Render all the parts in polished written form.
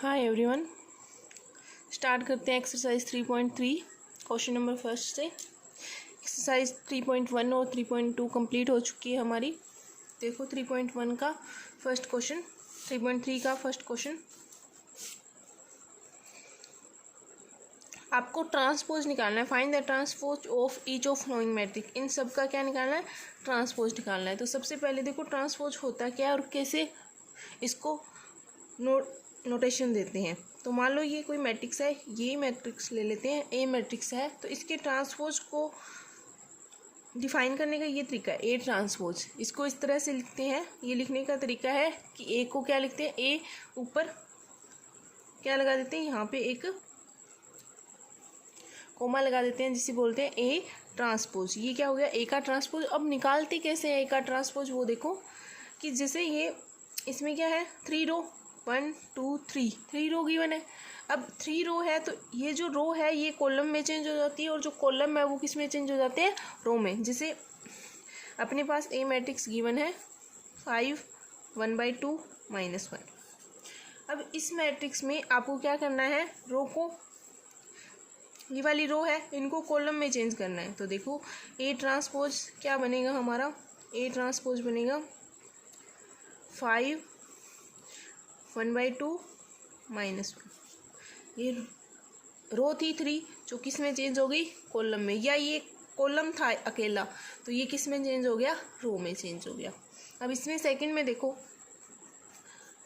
Hi everyone, start करते हैं exercise 3.3 question number first से। एक्सरसाइज 3.1 और 3.2 कंप्लीट हो चुकी है हमारी। देखो 3.1 का फर्स्ट क्वेश्चन, 3.3 का फर्स्ट क्वेश्चन। आपको ट्रांसपोज निकालना है। Find the transpose of each of following matrix. इन सब का क्या निकालना है? ट्रांसपोज निकालना है। तो सबसे पहले देखो ट्रांसपोज होता क्या है और कैसे इसको नोटेशन देते हैं। तो मान लो ये कोई मैट्रिक्स है, ये मैट्रिक्स ले लेते हैं, ए मैट्रिक्स है। तो इसके ट्रांसपोज को डिफाइन करने का ये तरीका है, ए ट्रांसपोज। इसको इस तरह से लिखते हैं। ये लिखने का तरीका है कि ए को क्या लिखते हैं, ए ऊपर क्या लगा देते हैं, यहाँ पे एक कोमा लगा देते हैं, जिसे बोलते हैं ए ट्रांसपोज। ये क्या हो गया, ए का ट्रांसपोज। अब निकालते कैसे है ए का ट्रांसपोज, वो देखो कि जैसे ये इसमें क्या है, 3 रो, 1 2 3 रो गिवन है। अब 3 रो है तो ये जो रो है ये कॉलम में चेंज हो जाती है, और जो कॉलम है वो किस में चेंज हो जाते हैं, रो में। जैसे अपने पास ए मैट्रिक्स गिवन है 5 1/2 -1। अब इस मैट्रिक्स में आपको क्या करना है, रो को, ये वाली रो है, इनको कॉलम में चेंज करना है। तो देखो ए ट्रांसपोज क्या बनेगा हमारा, ए ट्रांसपोज बनेगा 5 1/2 -1। ये रो थी 3 जो किस में चेंज हो गई, कॉलम में, या ये कॉलम था अकेला तो ये किस में चेंज हो गया, रो में चेंज हो गया। अब इसमें सेकंड में देखो,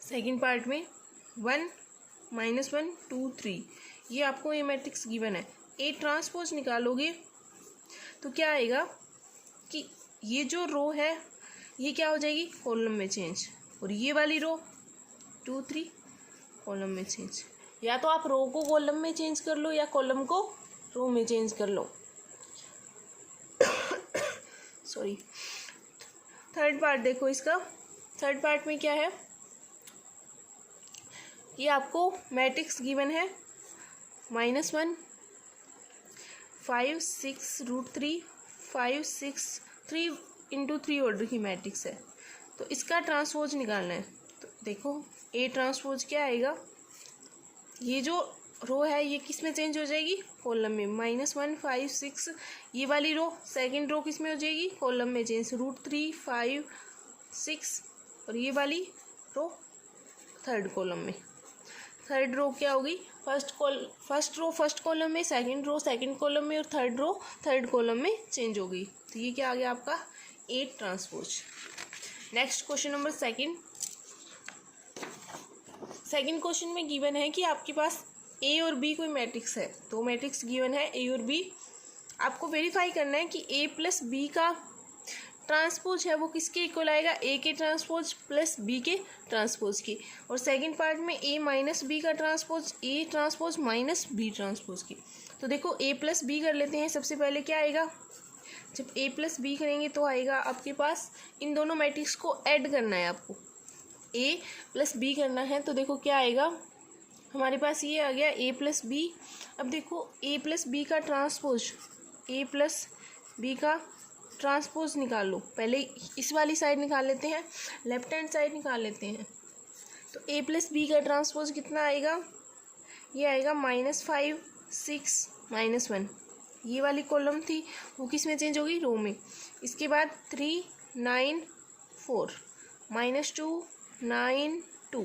सेकंड पार्ट में 1 -1 2 3, ये आपको ये मैट्रिक्स गिवन है। ए ट्रांसपोज निकालोगे तो क्या आएगा कि ये जो रो है ये क्या हो जाएगी, कॉलम में चेंज, और ये वाली रो 2 3 कॉलम में चेंज। या तो आप रो को कॉलम में चेंज कर लो या कॉलम को रो में चेंज कर लो। सॉरी। थर्ड पार्ट देखो इसका, थर्ड पार्ट में क्या है, ये आपको मैट्रिक्स गिवन है -1 5 6 √3 5 6 3 × 3 ऑर्डर की मैट्रिक्स है। तो इसका ट्रांसपोज निकालना है। तो देखो ए ट्रांसपोज क्या आएगा, ये जो रो है ये किस में चेंज हो जाएगी, कॉलम में। -1 5 6, ये वाली रो सेकंड रो किस में हो जाएगी, कॉलम में चेंज, √3 5 6, और ये वाली रो थर्ड कॉलम में। थर्ड रो क्या होगी, फर्स्ट रो फर्स्ट कॉलम में, सेकंड रो सेकंड कॉलम में, और थर्ड रो थर्ड कॉलम में चेंज हो गई। तो ये क्या आ गया आपका, A transpose. Next question number second question में गिवन है कि आपके पास ए और बी कोई मैट्रिक्स है। तो मैट्रिक्स गिवन है ए और बी, आपको वेरीफाई करना है कि ए प्लस बी का ट्रांसपोज है वो किसके इक्वल आएगा, ए के ट्रांसपोज प्लस बी के ट्रांसपोज की। और सेकंड पार्ट में ए माइनस बी का transpose, A transpose minus B transpose की। तो देखो ए प्लस बी कर लेते हैं। सबसे पहले क्या आएगा, जब ए प्लस बी करेंगे तो आएगा आपके पास, इन दोनों मैट्रिक्स को ऐड करना है आपको, ए प्लस बी करना है। तो देखो क्या आएगा हमारे पास, ये आ गया ए प्लस बी। अब देखो ए प्लस बी का ट्रांसपोज, ए प्लस बी का ट्रांसपोज निकाल लो। पहले इस वाली साइड निकाल लेते हैं, लेफ्ट हैंड साइड निकाल लेते हैं। तो ए प्लस बी का ट्रांसपोज कितना आएगा, ये आएगा -5 6 -1। ये वाली कॉलम थी वो किस में चेंज होगी, रो में। इसके बाद 3 9 4 -2 9 2।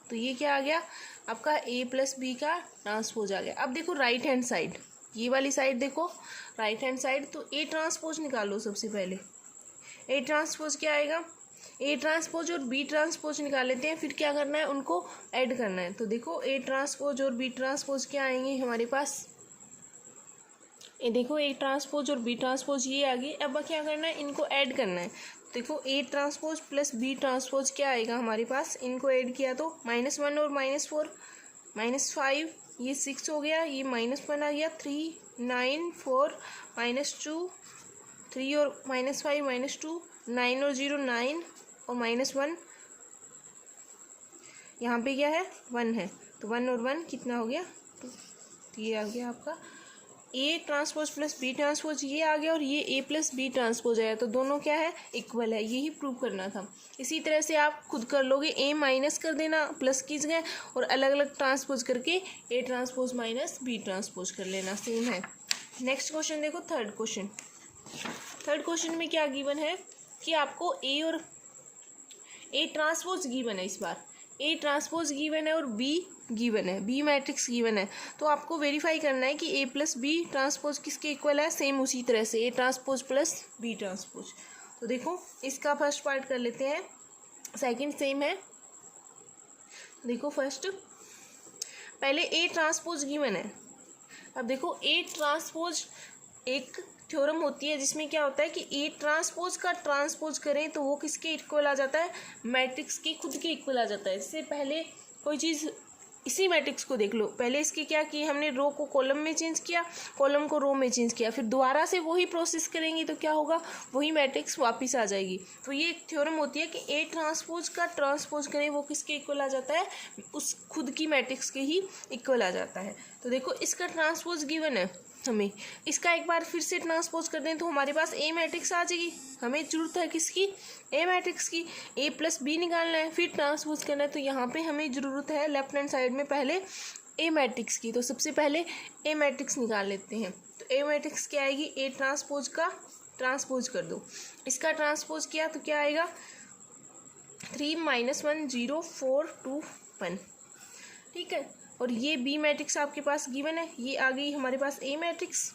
तो ये क्या आ गया आपका, ए प्लस बी का ट्रांसपोज आ गया। अब देखो राइट हैंड साइड, ये वाली साइड देखो, राइट हैंड साइड। तो ए ट्रांसपोज निकालो। सबसे पहले ए ट्रांसपोज क्या आएगा, ए ट्रांसपोज और बी ट्रांसपोज निकाल लेते हैं, फिर क्या करना है, उनको ऐड करना है। तो देखो ए ट्रांसपोज और बी ट्रांसपोज क्या आएंगे हमारे पास, ये देखो ए ट्रांसपोज और बी ट्रांसपोज ये आ गई। अब क्या करना है, इनको ऐड करना है। देखो A transpose plus B transpose क्या आएगा हमारे पास, इनको ऐड किया तो -1 और -4 -5, ये 6 हो गया, ये -1 आ गया, 3 9 4 -2 3 और -5 -2 9 और 0 9 और -1, यहाँ पे क्या है 1 है। तो 1 और 1 कितना हो गया, 2। तो ये आ गया आपका A transpose plus B transpose ये आ गया और ये ए प्लस बी ट्रांसपोज आया, तो दोनों क्या है, इक्वल है, यही प्रूव करना था। इसी तरह से आप खुद कर लोगे, ए माइनस कर देना प्लस की जगह और अलग अलग ट्रांसपोज करके A transpose minus B transpose कर लेना, सेम है। नेक्स्ट क्वेश्चन देखो, थर्ड क्वेश्चन। थर्ड क्वेश्चन में क्या गिवन है कि आपको ए और ए ट्रांसपोज गिवन है, इस बार ए ट्रांसपोज गिवन है और बी गिवन है, बी मैट्रिक्स गिवन है, तो आपको वेरीफाई करना है कि ए प्लस बी ट्रांसपोज किसके इक्वल है, सेम उसी तरह से A transpose plus B transpose. तो देखो इसका फर्स्ट पार्ट कर लेते हैं, सेकंड सेम है। देखो फर्स्ट पहले ए ट्रांसपोज गिवन है। अब देखो ए ट्रांसपोज एक थ्योरम होती है जिसमें क्या होता है कि ए ट्रांसपोज का ट्रांसपोज करें तो वो किसके इक्वल आ जाता है, मैट्रिक्स के खुद के इक्वल आ जाता है। इससे पहले कोई चीज़, इसी मैट्रिक्स को देख लो, पहले इसके क्या किए हमने, रो को कॉलम में चेंज किया, कॉलम को रो में चेंज किया, फिर दोबारा से वही प्रोसेस करेंगे तो क्या होगा, वही मैट्रिक्स वापस आ जाएगी। तो ये एक थ्योरम होती है कि ए ट्रांसपोज का ट्रांसपोज करें वो किसके इक्वल आ जाता है, उस खुद की मैट्रिक्स के ही इक्वल आ जाता है। तो देखो इसका ट्रांसपोज गिवन है हमें, इसका एक बार फिर से ट्रांसपोज कर दें तो हमारे पास ए मैट्रिक्स आ जाएगी। हमें जरूरत है किसकी, ए मैट्रिक्स की, ए प्लस बी निकालना है फिर ट्रांसपोज करना है, तो यहाँ पे हमें ज़रूरत है लेफ्ट हैंड साइड में पहले ए मैट्रिक्स की। तो सबसे पहले ए मैट्रिक्स निकाल लेते हैं। तो ए मैट्रिक्स क्या आएगी, ए ट्रांसपोज का ट्रांसपोज कर दो, इसका ट्रांसपोज किया तो क्या आएगा 3 - 1 0 4 2 1, ठीक है। और ये बी मैट्रिक्स आपके पास गिवन है, ये आ गई हमारे पास ए मैट्रिक्स,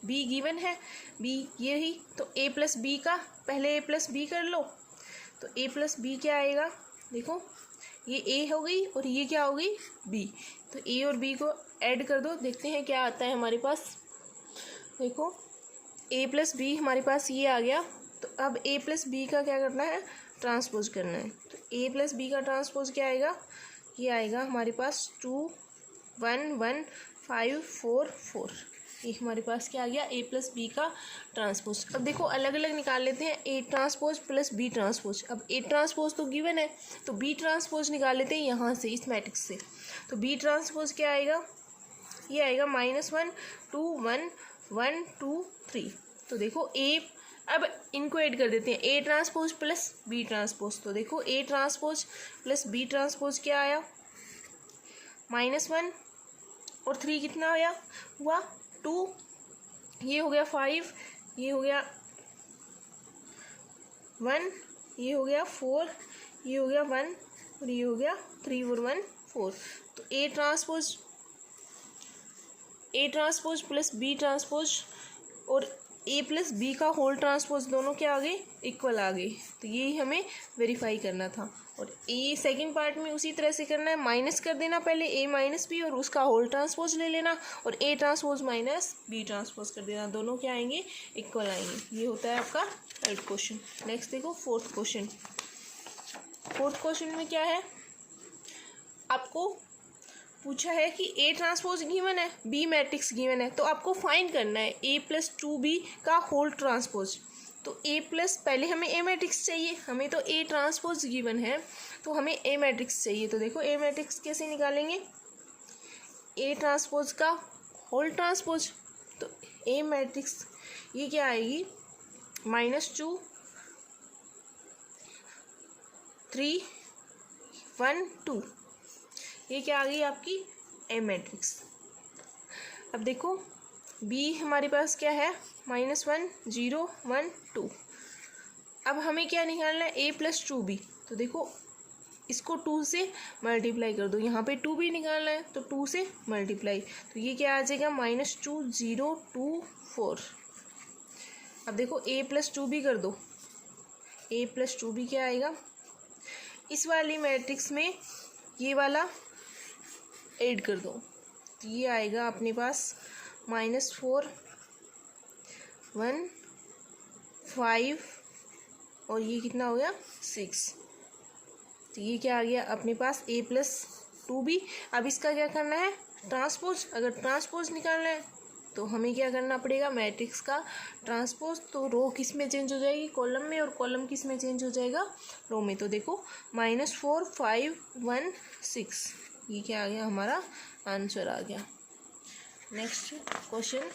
बी गिवन है, बी ये ही। तो ए प्लस बी का पहले ए प्लस बी कर लो, तो ए प्लस बी क्या आएगा, देखो ये ए हो गई और ये क्या हो गई बी, तो ए और बी को ऐड कर दो, देखते हैं क्या आता है हमारे पास। देखो ए प्लस बी हमारे पास ये आ गया, तो अब ए प्लस बी का क्या करना है, ट्रांसपोज करना है। तो ए प्लस बी का ट्रांसपोज क्या आएगा, ये आएगा हमारे पास 2 1 1 5 4 4, ये हमारे पास क्या आ गया, ए प्लस बी का ट्रांसपोज। अब देखो अलग अलग निकाल लेते हैं, A transpose plus B transpose. अब ए ट्रांसपोज तो गिवन है, तो बी ट्रांसपोज निकाल लेते हैं यहाँ से, इस मैट्रिक्स से। तो बी ट्रांसपोज क्या आएगा, ये आएगा -1 2 1 1 2 3। तो देखो ए, अब इनको ऐड कर देते हैं, A transpose plus B transpose. तो देखो A transpose plus B transpose क्या आया, -1 और 3 कितना हुआ 2, ये हो गया 5, ये हो गया 1, ये हो गया 4, ये हो गया 1 और ये हो गया 3 और 1 4। तो A transpose plus B transpose और ए प्लस बी का होल ट्रांसपोज दोनों क्या आ गए, इक्वल आ गए। तो यही हमें वेरीफाई करना था। और ए सेकंड पार्ट में उसी तरह से करना है, माइनस कर देना पहले ए माइनस बी और उसका होल ट्रांसपोज ले लेना और A transpose minus B transpose कर देना, दोनों क्या आएंगे, इक्वल आएंगे। ये होता है आपका थर्ड क्वेश्चन। नेक्स्ट देखो फोर्थ क्वेश्चन। फोर्थ क्वेश्चन में क्या है, आपको पूछा है कि ए ट्रांसपोज गिवन है, बी मैट्रिक्स गिवन है, तो आपको फाइंड करना है ए प्लस 2b का होल ट्रांसपोज। तो ए प्लस, पहले हमें ए मैट्रिक्स चाहिए, हमें तो ए ट्रांसपोज गिवन है तो हमें ए मैट्रिक्स चाहिए। तो देखो ए मैट्रिक्स कैसे निकालेंगे, ए ट्रांसपोज का होल ट्रांसपोज। तो ए मैट्रिक्स ये क्या आएगी, -2 3 1 2, ये क्या आ गई आपकी ए मैट्रिक्स। अब देखो बी हमारे पास क्या है, -1 0 1 2। अब हमें क्या निकालना है, ए प्लस 2b। तो देखो इसको 2 से मल्टीप्लाई कर दो, यहाँ पे 2b निकालना है तो 2 से मल्टीप्लाई, तो ये क्या आ जाएगा -2 0 2 4। अब देखो ए प्लस 2b कर दो, ए प्लस 2b क्या आएगा, इस वाली मैट्रिक्स में ये वाला ऐड कर दो, तो ये आएगा अपने पास -4 1 5 और ये कितना हो गया 6। तो ये क्या आ गया अपने पास ए प्लस 2b। अब इसका क्या करना है, ट्रांसपोज। अगर ट्रांसपोज निकालना है तो हमें क्या करना पड़ेगा, मैट्रिक्स का ट्रांसपोज। तो रो किस में चेंज हो जाएगी, कॉलम में, और कॉलम किस में चेंज हो जाएगा, रो में। तो देखो -4 5 1 6, ये क्या आ गया, हमारा आंसर आ गया। नेक्स्ट क्वेश्चन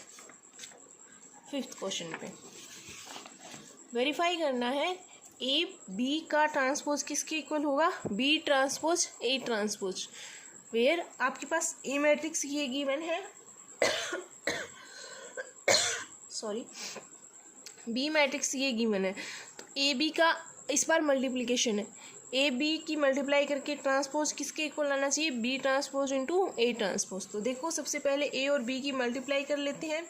5th क्वेश्चन पे वेरीफाई करना है ए बी का ट्रांसपोज किसके इक्वल होगा, B transpose A transpose, where आपके पास ए मैट्रिक्स ये गिवन है सॉरी बी मैट्रिक्स ये गिवन है। तो ए बी का इस बार मल्टीप्लिकेशन है, ए बी की मल्टीप्लाई करके ट्रांसपोज किसके इक्वल आना चाहिए, B transpose into A transpose. तो देखो सबसे पहले ए और बी की मल्टीप्लाई कर लेते हैं।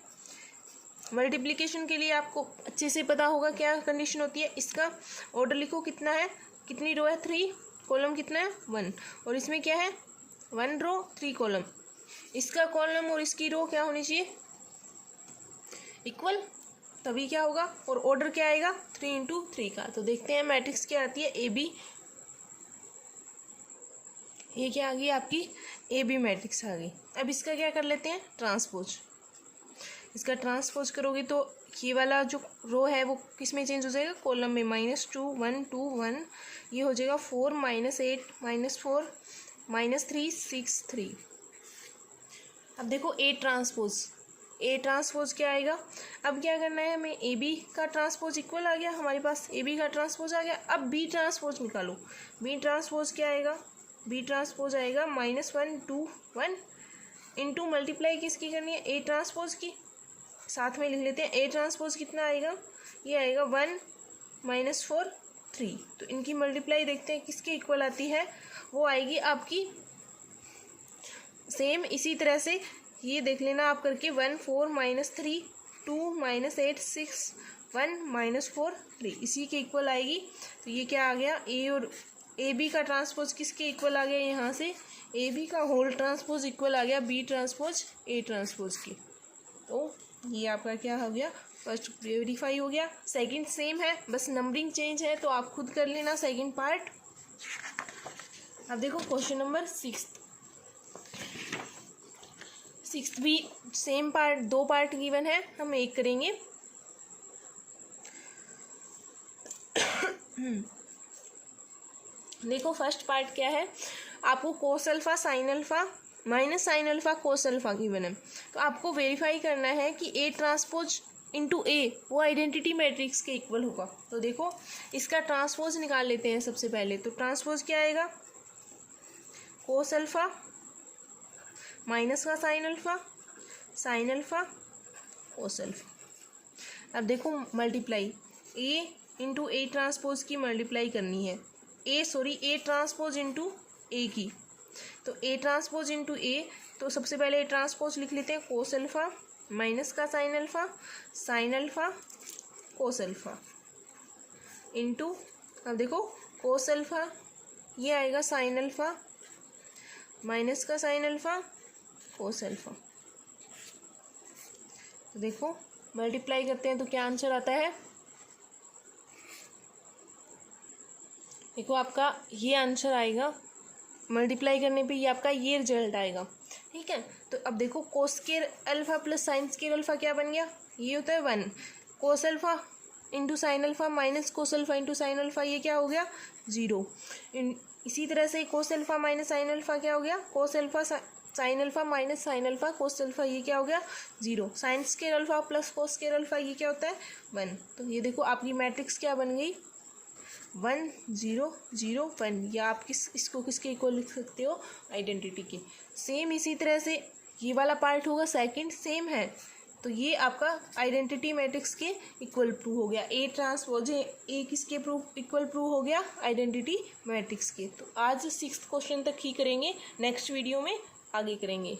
मल्टीप्लिकेशन के लिए आपको अच्छे से पता होगा क्या कंडीशन होती है। इसका ऑर्डर लिखो, कितना है, कितनी रो है, 3, कॉलम कितना है 1, और इसमें क्या है 1 रो 3 कॉलम। इसका कॉलम और इसकी रो क्या होनी चाहिए, इक्वल, तभी क्या होगा, और ऑर्डर क्या आएगा 3 इंटू 3 का। तो देखते हैं मैट्रिक्स क्या आती है, ए बी, ये क्या आ गई आपकी ए बी मैट्रिक्स आ गई। अब इसका क्या कर लेते हैं ट्रांसपोज। इसका ट्रांसपोज करोगे तो ये वाला जो रो है वो किस में चेंज हो जाएगा, कॉलम में, -2 1 2 1, ये हो जाएगा 4 -8 -4 -3 6 3। अब देखो ए ट्रांसपोज, ए ट्रांसपोज क्या आएगा, अब क्या करना है हमें, ए बी का ट्रांसपोज इक्वल आ गया हमारे पास, ए बी का ट्रांसपोज आ गया। अब बी ट्रांसपोज निकालो, बी ट्रांसपोज क्या आएगा, बी ट्रांसपोज आएगा -1 2 1 इंटू मल्टीप्लाई किसकी करनी है, ए ट्रांसपोज की, साथ में लिख लेते हैं। ए ट्रांसपोज कितना आएगा, ये आएगा 1 -4 3। तो इनकी मल्टीप्लाई देखते हैं किसके इक्वल आती है, वो आएगी आपकी सेम इसी तरह से, ये देख लेना आप करके, 1 4 -3 2 -8 6 1 -4 3, इसी के इक्वल आएगी। तो ये क्या आ गया, ए और ए बी का ट्रांसपोज किसके इक्वल आ गया, यहाँ से ए बी का होल ट्रांसपोज इक्वल आ गया बी ट्रांसपोज ए ट्रांसपोज की। तो ये आपका क्या हो गया, फर्स्ट वेरीफाई हो गया। सेकंड सेम है, बस नंबरिंग चेंज है, तो आप खुद कर लेना सेकंड पार्ट। अब देखो क्वेश्चन नंबर 6th भी सेम पार्ट, 2 पार्ट गिवन है, हम एक करेंगे। देखो फर्स्ट पार्ट क्या है, आपको cos alpha sine alpha minus sine alpha cos alpha given है। तो आपको वेरीफाई करना है कि ए ट्रांसपोज इंटू ए वो आइडेंटिटी मैट्रिक्स के इक्वल होगा। तो देखो इसका ट्रांसपोज निकाल लेते हैं सबसे पहले। तो ट्रांसपोज क्या आएगा, कोस अल्फा माइनस का साइन अल्फा कोस अल्फा। अब देखो multiply, A into A transpose की मल्टीप्लाई करनी है, ए ट्रांसपोज इंटू ए की। तो ए ट्रांसपोज इंटू ए, तो सबसे पहले ए ट्रांसपोज लिख लेते हैं, कोस अल्फा माइनस का sine alpha cos alpha into, अब देखो कोस अल्फा ये आएगा साइन अल्फा माइनस का साइन अल्फा कोस अल्फा। तो देखो मल्टीप्लाई करते हैं तो क्या आंसर आता है, देखो आपका ये आंसर आएगा, मल्टीप्लाई करने पे ये आपका ये रिजल्ट आएगा, ठीक है। तो अब देखो cos square alpha plus sine square alpha क्या बन गया, ये होता है 1, cos alpha into sine alpha minus cos alpha into sine alpha, ये क्या हो गया 0। इसी तरह से cos alpha minus sine alpha क्या हो गया, cos alpha sine alpha minus sine alpha cos alpha, ये क्या हो गया 0। Sine square alpha plus cos square alpha, ये क्या होता है 1। तो ये देखो आपकी मैट्रिक्स क्या बन गई, 1 0 0 1, या आप इसको किसके इक्वल लिख सकते हो, आइडेंटिटी के। सेम इसी तरह से ये वाला पार्ट होगा, सेकंड सेम है, तो ये आपका आइडेंटिटी मैट्रिक्स के इक्वल प्रूव हो गया। ए ट्रांसपोज ए किसके प्रूव इक्वल प्रूव हो गया, आइडेंटिटी मैट्रिक्स के। तो आज 6th क्वेश्चन तक ही करेंगे, नेक्स्ट वीडियो में आगे करेंगे।